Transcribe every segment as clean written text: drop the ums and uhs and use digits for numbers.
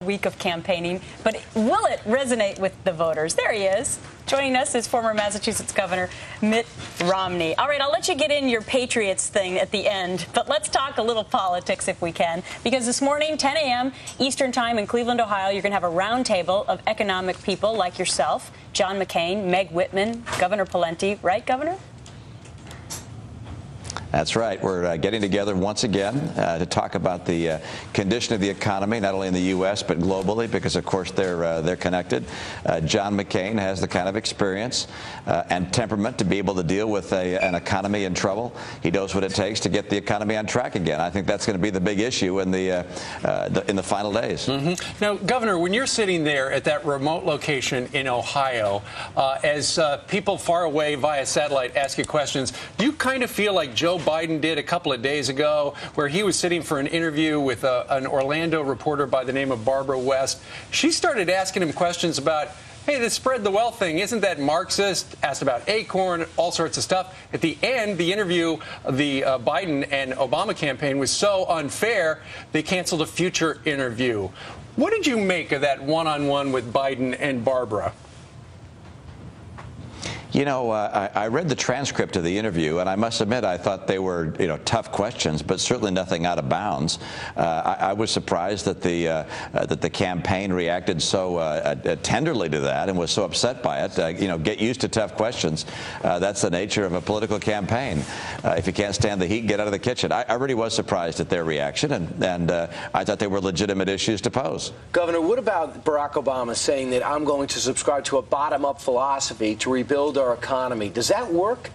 Week of campaigning, but will it resonate with the voters? There he is. Joining us is former Massachusetts Governor Mitt Romney. All right, I'll let you get in your Patriots thing at the end, but let's talk a little politics if we can, because this morning, 10 a.m. Eastern Time in Cleveland, Ohio, you're going to have a roundtable of economic people like yourself, John McCain, Meg Whitman, Governor Pawlenty, right, Governor? That's right. We're getting together once again to talk about the condition of the economy, not only in the U.S. but globally, because of course they're connected. John McCain has the kind of experience and temperament to be able to deal with an economy in trouble. He knows what it takes to get the economy on track again. I think that's going to be the big issue in the final days. Mm-hmm. Now, Governor, when you're sitting there at that remote location in Ohio, as people far away via satellite ask you questions, do you kind of feel like Joe Biden did a couple of days ago, where he was sitting for an interview with an Orlando reporter by the name of Barbara West? She started asking him questions about, hey, the spread the wealth thing, isn't that Marxist? Asked about Acorn, all sorts of stuff. At the end, the interview, the Biden and Obama campaign was so unfair, they canceled a future interview. What did you make of that one-on-one with Biden and Barbara? You know, I read the transcript of the interview, and I must admit I thought they were, tough questions, but certainly nothing out of bounds. I was surprised that the campaign reacted so tenderly to that and was so upset by it. Get used to tough questions. That's the nature of a political campaign. If you can't stand the heat, get out of the kitchen. I really was surprised at their reaction, and I thought they were legitimate issues to pose. Governor, what about Barack Obama saying that I'm going to subscribe to a bottom-up philosophy to rebuild our economy? Does that work?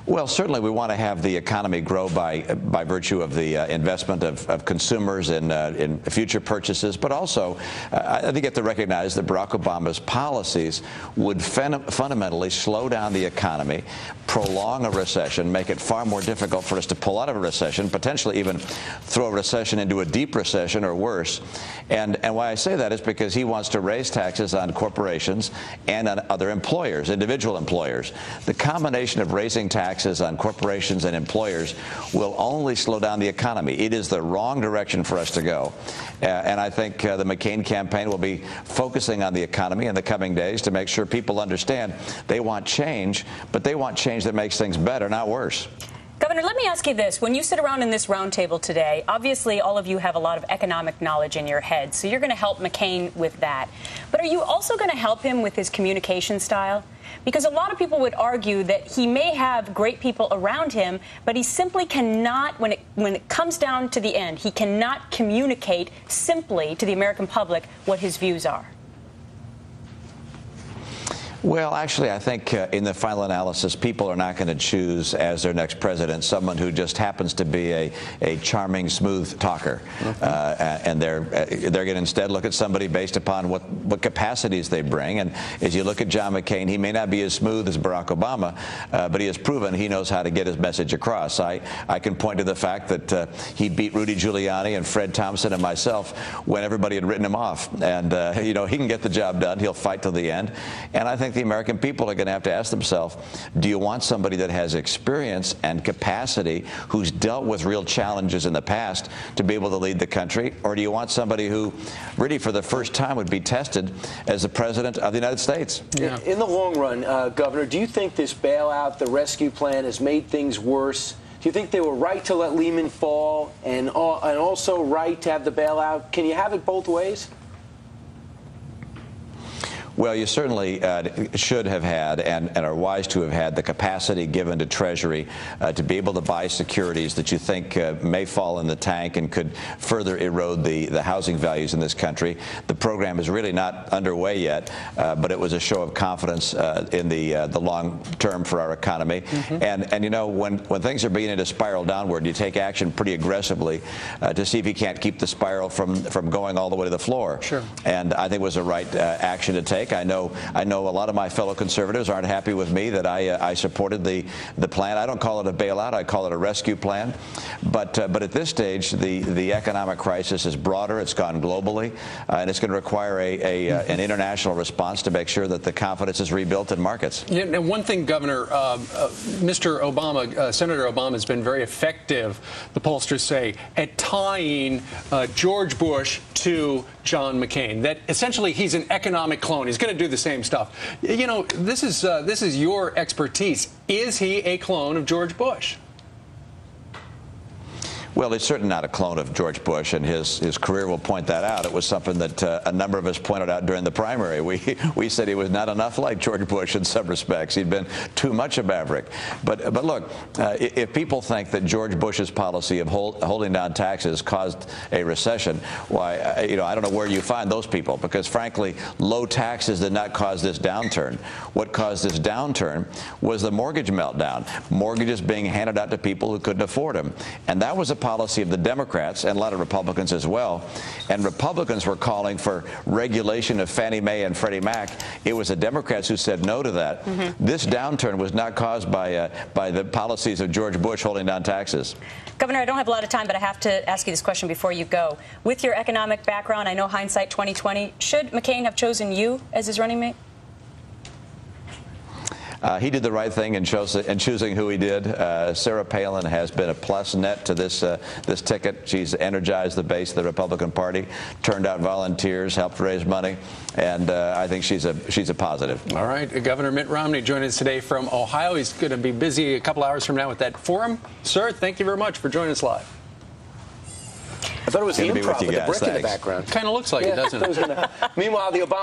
Well, certainly we want to have the economy grow by virtue of the investment of consumers in future purchases, but also I think you have to recognize that Barack Obama's policies would fundamentally slow down the economy, prolong a recession, make it far more difficult for us to pull out of a recession, potentially even throw a recession into a deep recession or worse. And why I say that is because he wants to raise taxes on corporations and on other employers, individual employers. The combination of raising taxes on corporations and employers will only slow down the economy. It is the wrong direction for us to go. And I think the McCain campaign will be focusing on the economy in the coming days to make sure people understand they want change, but they want change that makes things better, not worse. Governor, let me ask you this. When you sit around in this roundtable today, obviously all of you have a lot of economic knowledge in your head, so you're going to help McCain with that. But are you also going to help him with his communication style? Because a lot of people would argue that he may have great people around him, but he simply cannot, when it comes down to the end, he cannot communicate simply to the American public what his views are. Well, actually, I think in the final analysis, people are not going to choose as their next president someone who just happens to be a charming, smooth talker. And they're going to instead look at somebody based upon what capacities they bring. And as you look at John McCain, he may not be as smooth as Barack Obama, but he has proven he knows how to get his message across. I can point to the fact that he beat Rudy Giuliani and Fred Thompson and myself when everybody had written him off. And, he can get the job done. He'll fight till the end. And I think the American people are going to have to ask themselves, do you want somebody that has experience and capacity, who's dealt with real challenges in the past, to be able to lead the country? Or do you want somebody who really for the first time would be tested as the president of the United States? Yeah. In the long run, Governor, do you think this bailout, the rescue plan, has made things worse? Do you think they were right to let Lehman fall and also right to have the bailout? Can you have it both ways? Well, you certainly should have had and are wise to have had the capacity given to Treasury to be able to buy securities that you think may fall in the tank and could further erode the housing values in this country. The program is really not underway yet, but it was a show of confidence in the long term for our economy. And when things are beginning to spiral downward, you take action pretty aggressively to see if you can't keep the spiral from going all the way to the floor. Sure. And I think it was the right action to take. make. I know a lot of my fellow conservatives aren't happy with me that I supported the plan. I don't call it a bailout. I call it a rescue plan. But at this stage, the economic crisis is broader. It's gone globally, and it's going to require an international response to make sure that the confidence is rebuilt in markets. Yeah, now one thing, Governor, Mr. Obama, Senator Obama has been very effective, the pollsters say, at tying George Bush to John McCain. That essentially he's an economic clone. He's going to do the same stuff. You know, this is your expertise. Is he a clone of George Bush? Well, he's certainly not a clone of George Bush, and his career will point that out. It was something that a number of us pointed out during the primary. We said he was not enough like George Bush in some respects. He'd been too much a maverick. But look, if people think that George Bush's policy of holding down taxes caused a recession, why, I don't know where you find those people, because frankly, low taxes did not cause this downturn. What caused this downturn was the mortgage meltdown, mortgages being handed out to people who couldn't afford them, and that was a policy of the Democrats and a lot of Republicans as well. And Republicans were calling for regulation of Fannie Mae and Freddie Mac. It was the Democrats who said no to that. This downturn was not caused by the policies of George Bush holding down taxes. Governor, I don't have a lot of time, but I have to ask you this question before you go. With your economic background, I know hindsight 2020, should McCain have chosen you as his running mate? He did the right thing in choosing who he did. Sarah Palin has been a plus net to this ticket. She's energized the base of the Republican Party, turned out volunteers, helped raise money, and I think she's a positive. All right, Governor Mitt Romney joining us today from Ohio. He's going to be busy a couple hours from now with that forum. Sir, thank you very much for joining us live. I thought it was the improv with the brick in the background. Kind of looks like it, doesn't it? Meanwhile, the Obama